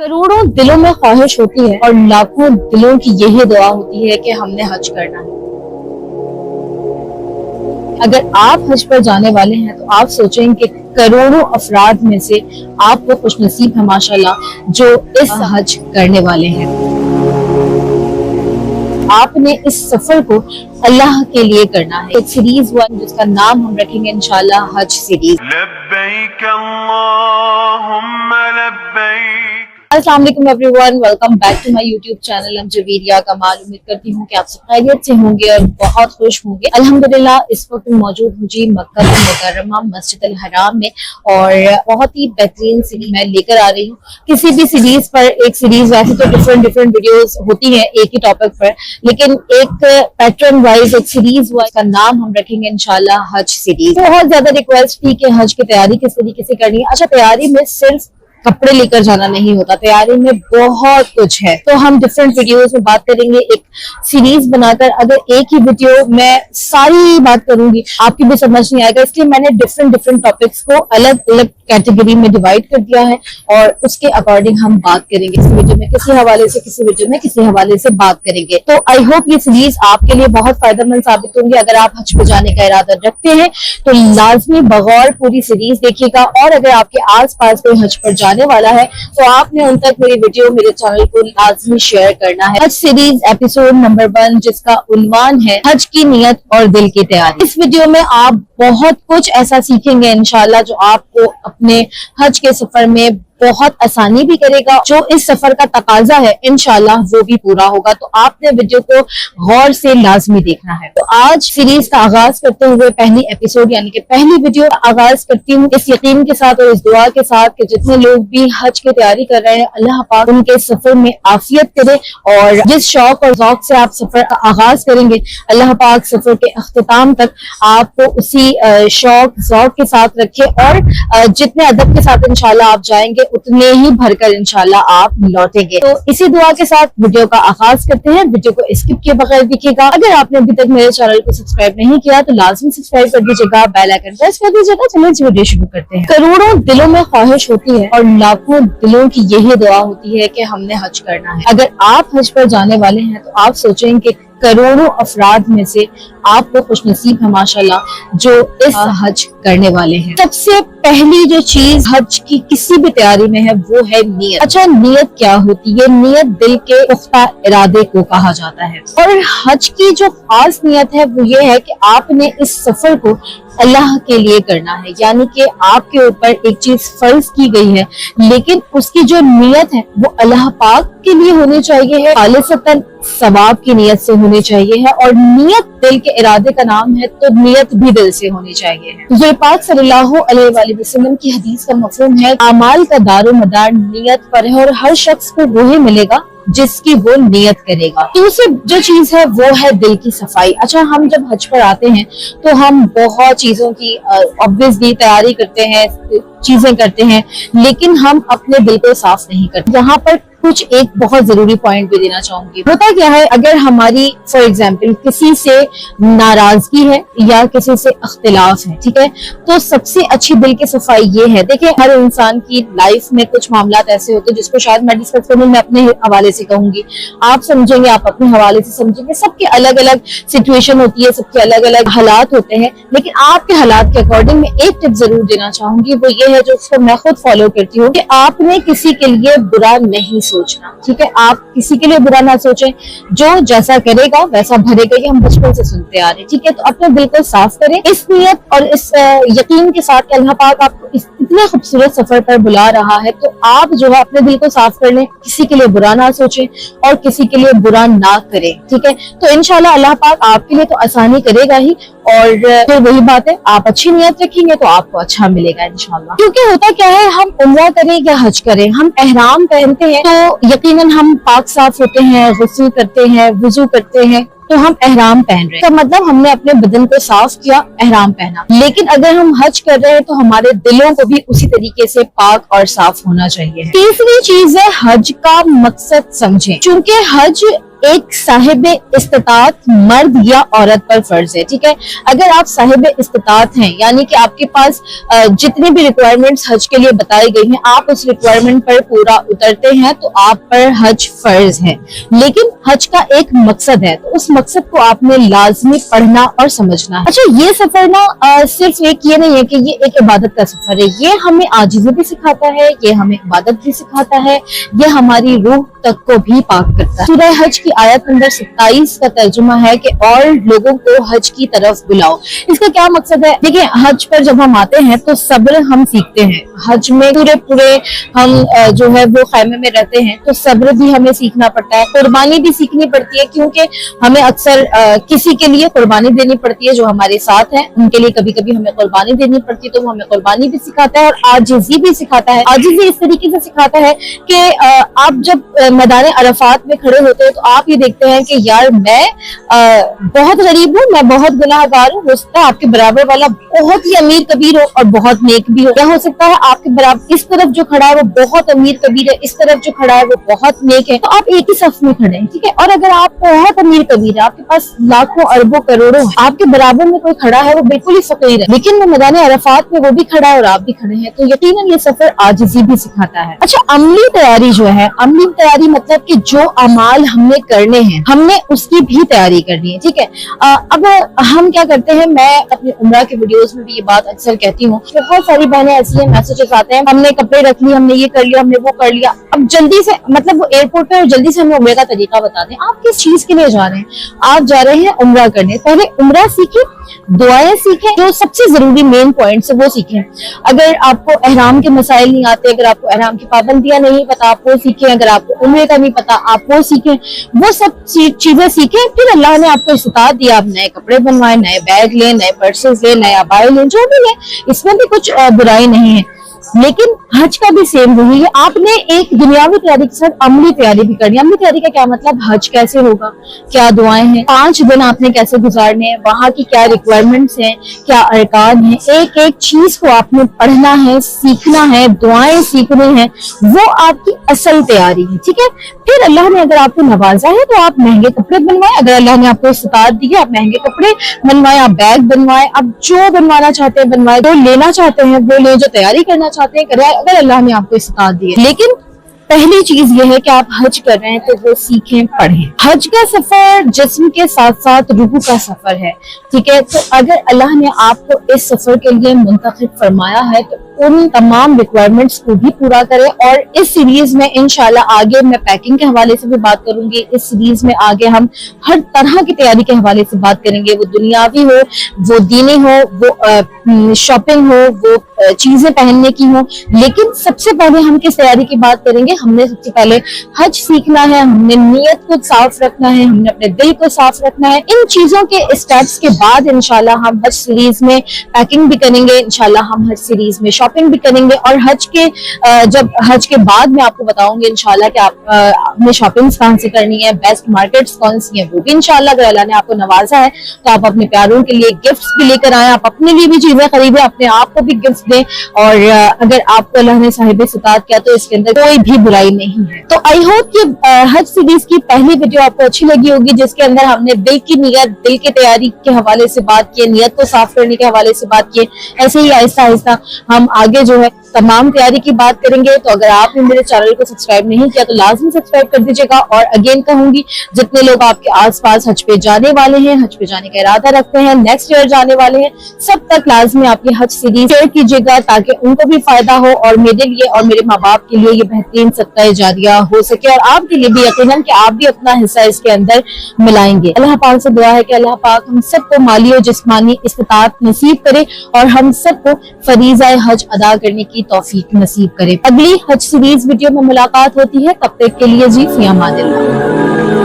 करोड़ों दिलों में ख्वाहिश होती है और लाखों दिलों की यही दुआ होती है कि हमने हज करना है। अगर आप हज पर जाने वाले हैं तो आप सोचें कि करोड़ों अफराद में से आप वो खुशनसीब है माशाल्लाह जो इस हज करने वाले हैं। आपने इस सफर को अल्लाह के लिए करना है। एक सीरीज 1 जिसका नाम हम रखेंगे इंशाल्लाह हज सीरीज। लब्बैक अल्लाहुम्मा लब्बैक। अस्सलाम वालेकुम everyone, welcome back to my YouTube channel. हम जवीरिया कमाल। उम्मीद करती हूँ कि आप सब खैरियत से होंगे और बहुत खुश होंगे। अल्हम्दुलिल्लाह इस वक्त मौजूद हूँ जी मक्का मुकर्रमा मस्जिद अल हराम में और बहुत ही बेहतरीन सीरीज मैं लेकर आ रही हूँ। किसी भी सीरीज पर एक सीरीज वैसे तो डिफरेंट वीडियोस होती हैं एक ही टॉपिक पर, लेकिन एक पैटर्न वाइज एक सीरीज वाइज का नाम हम रखेंगे इंशाल्लाह हज सीरीज। बहुत ज्यादा रिक्वेस्ट थी कि हज की तैयारी किस तरीके से करनी है। अच्छा, तैयारी में सिर्फ कपड़े लेकर जाना नहीं होता, तैयारी में बहुत कुछ है। तो हम डिफरेंट वीडियोस में बात करेंगे, एक सीरीज बनाकर। अगर एक ही वीडियो में सारी बात करूंगी आपकी भी समझ नहीं आएगा, इसलिए मैंने डिफरेंट टॉपिक्स को अलग अलग कैटेगरी में डिवाइड कर दिया है और उसके अकॉर्डिंग हम बात करेंगे। इस वीडियो में किसी हवाले से, किसी वीडियो में किसी हवाले से बात करेंगे। तो आई होप ये सीरीज आपके लिए बहुत फायदेमंद साबित होंगी। अगर आप हज पे जाने का इरादा रखते हैं तो लाजमी बगौर पूरी सीरीज देखिएगा, और अगर आपके आस पास कोई हज पर जाने वाला है तो आपने उन तक मेरी वीडियो मेरे चैनल को लाजमी शेयर करना है। हज सीरीज एपिसोड नंबर 1 जिसका उन्वान है हज की नियत और दिल की तैयारी। इस वीडियो में आप बहुत कुछ ऐसा सीखेंगे इंशाल्लाह जो आपको अपने हज के सफर में बहुत आसानी भी करेगा। जो इस सफर का तकाजा है इंशाल्लाह वो भी पूरा होगा। तो आपने वीडियो को गौर से लाजमी देखना है। तो आज सीरीज का आगाज करते हुए पहली एपिसोड यानी कि पहली वीडियो का आगाज करती हूँ इस यकीन के साथ और इस दुआ के साथ कि जितने लोग भी हज की तैयारी कर रहे हैं अल्लाह पाक उनके सफर में आफियत करे, और जिस शौक और ज़ौक से आप सफर का आगाज करेंगे अल्लाह पाक सफर के अख्तिताम तक आपको उसी शौक ज़ौक के साथ रखे, और जितने अदब के साथ इंशाल्लाह आप जाएंगे उतने ही भरकर इंशाल्लाह आप लौटेंगे। तो इसी दुआ के साथ वीडियो का आगाज करते हैं। वीडियो को स्किप किए बगैर देखिएगा। अगर आपने अभी तक मेरे चैनल को सब्सक्राइब नहीं किया तो लाजमी सब्सक्राइब कर दीजिएगा, बेल आइकन प्रेस कर दीजिएगा। चलिए वीडियो शुरू करते हैं। करोड़ों दिलों में ख्वाहिश होती है और लाखों दिलों की यही दुआ होती है कि हमने हज करना है। अगर आप हज पर जाने वाले हैं तो आप सोचें कि करोड़ों अफराद में से आप वो खुशनसीब है माशाल्लाह जो इस हज करने वाले हैं। सबसे पहली जो चीज हज की किसी भी तैयारी में है वो है नियत। अच्छा, नियत क्या होती है? नियत दिल के पुख्ता इरादे को कहा जाता है, और हज की जो खास नियत है वो ये है कि आपने इस सफर को अल्लाह के लिए करना है। यानी कि आपके ऊपर एक चीज फर्ज की गई है, लेकिन उसकी जो नियत है वो अल्लाह पाक के लिए होनी चाहिए है, खालिसतन सवाब की नियत से होनी चाहिए है। और नियत दिल के इरादे का नाम है तो नियत भी दिल से होनी चाहिए है। हुज़ूर पाक सल्लल्लाहु अलैहि वसल्लम की हदीस का मफ़हूम है अमाल का दारो मदार नियत पर है, और हर शख्स को वो ही मिलेगा जिसकी वो नियत करेगा। दूसरी जो चीज है वो है दिल की सफाई। अच्छा, हम जब हज पर आते हैं तो हम बहुत चीजों की ऑब्वियसली तैयारी करते हैं, चीजें करते हैं, लेकिन हम अपने दिल को साफ नहीं करते। यहाँ पर कुछ एक बहुत जरूरी पॉइंट भी देना चाहूंगी। होता क्या है, अगर हमारी फॉर एग्जाम्पल किसी से नाराजगी है या किसी से अख्तिलाफ है, ठीक है, तो सबसे अच्छी दिल की सफाई ये है। देखिए, हर इंसान की लाइफ में कुछ मामला ऐसे होते हैं जिसको शायद मैं डिस्कस करूँ, मैं अपने हवाले से कहूंगी, आप समझेंगे, आप अपने हवाले से समझेंगे। सबके अलग अलग सिचुएशन होती है, सबके अलग अलग हालात होते हैं, लेकिन आपके हालात के अकॉर्डिंग मैं एक टिप जरूर देना चाहूंगी, वो ये है जो उसको मैं खुद फॉलो करती हूँ कि आपने किसी के लिए बुरा नहीं सोचना। ठीक है, आप किसी के लिए बुरा ना सोचें, जो जैसा करेगा वैसा भरेगा, ये हम बचपन से सुनते आ रहे हैं। ठीक है, तो अपने दिल को साफ करें इस नियत और इस यकीन के साथ कि अल्लाह पाक आपको इतने खूबसूरत सफर पर बुला रहा है, तो आप जो है अपने दिल को साफ कर लें, किसी के लिए बुरा ना सोचें और किसी के लिए बुरा ना करें। ठीक है, तो इंशाल्लाह अल्लाह पाक आपके लिए तो आसानी करेगा ही, और फिर वही बात है, आप अच्छी नियत रखेंगे तो आपको अच्छा मिलेगा इंशाल्लाह। क्योंकि होता क्या है, हम उम्रा करें या हज करें, हम एहराम पहनते हैं तो यकीनन हम पाक साफ होते हैं, गुस्ल करते हैं, वुजू करते हैं, तो हम एहराम पहन रहे हैं, तो मतलब हमने अपने बदन को साफ किया, एहराम पहना। लेकिन अगर हम हज कर रहे हैं तो हमारे दिलों को भी उसी तरीके से पाक और साफ होना चाहिए। तीसरी चीज है हज का मकसद समझें। चूंकि हज एक साहिब इस्तिताअत मर्द या औरत पर फर्ज है, ठीक है। अगर आप साहिब इस्तिताअत हैं, यानी कि आपके पास जितनी भी रिक्वायरमेंट्स हज के लिए बताई गई हैं, आप उस रिक्वायरमेंट पर पूरा उतरते हैं तो आप पर हज फर्ज है। लेकिन हज का एक मकसद है, तो उस मकसद को आपने लाजमी पढ़ना और समझना है। अच्छा, ये सफर ना सिर्फ एक ये नहीं है कि ये एक इबादत का सफर है, ये हमें आजिज़ी भी सिखाता है, ये हमें इबादत भी सिखाता है, ये हमारी रूह तक को भी पाक करता है। सूरह हज की आयत नंबर 27 का तर्जुमा है कि और लोगों को हज की तरफ बुलाओ। इसका क्या मकसद है? देखिए, हज पर जब हम आते हैं तो सब्र हम सीखते हैं। हज में पूरे हम जो है वो खैमे में रहते हैं, तो सब्र भी हमें सीखना पड़ता है, कुर्बानी भी सीखनी पड़ती है, क्योंकि हमें अक्सर किसी के लिए कुर्बानी देनी पड़ती है जो हमारे साथ है, उनके लिए कभी कभी हमें कुर्बानी देनी पड़ती है, तो हमें कुर्बानी भी सिखाता है और आजिज़ी भी सिखाता है। आजिज़ी इस तरीके से सिखाता है कि आप जब मैदान अरफात में खड़े होते हैं तो आप ये देखते हैं कि यार मैं बहुत गरीब हूँ, मैं बहुत गुनाहगार हूँ, हो सकता है आपके बराबर वाला बहुत ही अमीर कबीर हो और बहुत नेक भी हो, या हो सकता है आपके बराबर इस तरफ जो खड़ा है वो बहुत अमीर कबीर है, इस तरफ जो खड़ा है वो बहुत नेक है, तो आप एक ही सफ में खड़े हैं, ठीक है। और अगर आप बहुत अमीर कबीर है, आपके पास लाखों अरबों करोड़ों, आपके बराबर में कोई खड़ा है वो बिल्कुल ही फकीर है, लेकिन वो मैदान अरफात में वो भी खड़ा है और आप भी खड़े हैं, तो यकीनन ये सफर आजिज़ी भी सिखाता है। अच्छा, अमली तैयारी जो है, अमली तैयारी मतलब कि जो अमाल हमने करने हैं, हमने उसकी भी तैयारी करनी है, ठीक है। अब हम क्या करते हैं, मैं अपनी उम्रा के वीडियोस में भी ये बात अक्सर कहती हूँ, बहुत सारी बहनें ऐसी हैं, मैसेजेस आते हैं, हमने कपड़े रख लिए, हमने ये कर लिया, हमने वो कर लिया, अब जल्दी से मतलब वो एयरपोर्ट पे जल्दी से हमें उम्रे का तरीका बता दें। आप किस चीज के लिए जा रहे हैं? आप जा रहे हैं उम्रा करने, पहले उम्रा सीखें, दुआएं सीखें, जो सबसे जरूरी मेन पॉइंट्स है वो सीखें। अगर आपको एहराम के मसाइल नहीं आते, अगर आपको एहराम की पाबंदियां नहीं पता, आप वो सीखें। अगर आपको उम्रे का नहीं पता, आप वो सीखें। वो सब चीजें सीखें, फिर अल्लाह ने आपको इस्तात दिया, आप नए कपड़े बनवाएं, नए बैग लें, नए पर्सेस लें, नए अबाए लें, जो भी लें, इसमें भी कुछ बुराई नहीं है। लेकिन हज का भी सेम वही है, आपने एक दुनियावी तैयारी के साथ अमली तैयारी भी करनी है। अमली तैयारी का क्या मतलब? हज कैसे होगा, क्या दुआएं हैं, 5 दिन आपने कैसे गुजारने हैं, वहां की क्या रिक्वायरमेंट्स हैं, क्या अरकान है, एक एक चीज को आपने पढ़ना है, सीखना है, दुआएं सीखनी है, वो आपकी असल तैयारी है, ठीक है। फिर अल्लाह ने अगर आपको नवाजा है तो आप महंगे कपड़े बनवाएं, अगर अल्लाह ने आपको इस्तात दी है आप महंगे कपड़े बनवाएं, आप बैग बनवाएं, आप जो बनवाना चाहते हैं बनवाएं, जो लेना चाहते हैं वो लें, जो तैयारी करना चाहते हैं करें, अगर अल्लाह ने आपको इस्तात दी है। लेकिन पहली चीज ये है कि आप हज कर रहे हैं तो वो सीखें, पढ़ें। हज का सफर जिस्म के साथ साथ रूह का सफर है, ठीक है। तो अगर अल्लाह ने आपको इस सफर के लिए मुंतखब फरमाया है तो उन तमाम रिक्वायरमेंट्स को भी पूरा करें। और इस सीरीज में इंशाल्लाह आगे मैं पैकिंग के हवाले से भी बात करूंगी। इस सीरीज में आगे हम हर तरह की तैयारी के हवाले से बात करेंगे, वो दुनियावी हो, वो दीनी हो, वो शॉपिंग हो, वो चीजें पहनने की हो। लेकिन सबसे पहले हम किस तैयारी की बात करेंगे? हमने सबसे पहले हज सीखना है, हमने नियत को साफ रखना है, हमने अपने दिल को साफ रखना है। इन चीजों के स्टेप्स के बाद इंशाल्लाह हम हज सीरीज में पैकिंग भी करेंगे, इंशाल्लाह हम हज सीरीज में शॉपिंग भी करेंगे। और हज के जब हज के बाद मैं आपको बताऊंगी इंशाल्लाह कि आप अपनी शॉपिंग कहाँ से करनी है, बेस्ट मार्केट्स कौन सी हैं, वो भी इंशाल्लाह अगर अल्लाह ने आपको नवाजा है तो आप अपने प्यारों के लिए गिफ्ट्स भी लेकर आए, आप अपने लिए भी चीजें खरीदें, अपने आप को भी गिफ्ट दें। और अगर आपको अल्लाह ने साहिब इस्तात किया तो इसके अंदर कोई भी बुराई नहीं है। तो आई होप कि हज सीरीज की पहली वीडियो आपको अच्छी लगी होगी, जिसके अंदर हमने दिल की नियत, दिल की तैयारी के हवाले से बात की, नियत को साफ करने के हवाले से बात की। ऐसे ही आहिस्ता आहिस्ता हम आगे जो है तमाम तैयारी की बात करेंगे। तो अगर आपने मेरे चैनल को सब्सक्राइब नहीं किया तो लाजमी सब्सक्राइब कर दीजिएगा। और अगेन कहूंगी, जितने लोग आपके आसपास हज पे जाने वाले हैं, हज पे जाने का इरादा रखते हैं, नेक्स्ट ईयर जाने वाले हैं, सब तक लाजमी आप ये हज सीरीज शेयर कीजिएगा ताकि उनको भी फायदा हो और मेरे लिए और मेरे माँ बाप के लिए ये बेहतरीन सदका जारिया हो सके और आपके लिए भी यकीनन कि आप भी अपना हिस्सा इसके अंदर मिलाएंगे। अल्लाह पाक से दुआ है कि अल्लाह पाक हम सबको माली और जिस्मानी इस्तिताअत नसीब करे और हम सबको फरीज़ा हज अदा करने की तौफीक नसीब करे। अगली हज सीरीज वीडियो में मुलाकात होती है, तब तक के लिए जी फी अमानिल्लाह।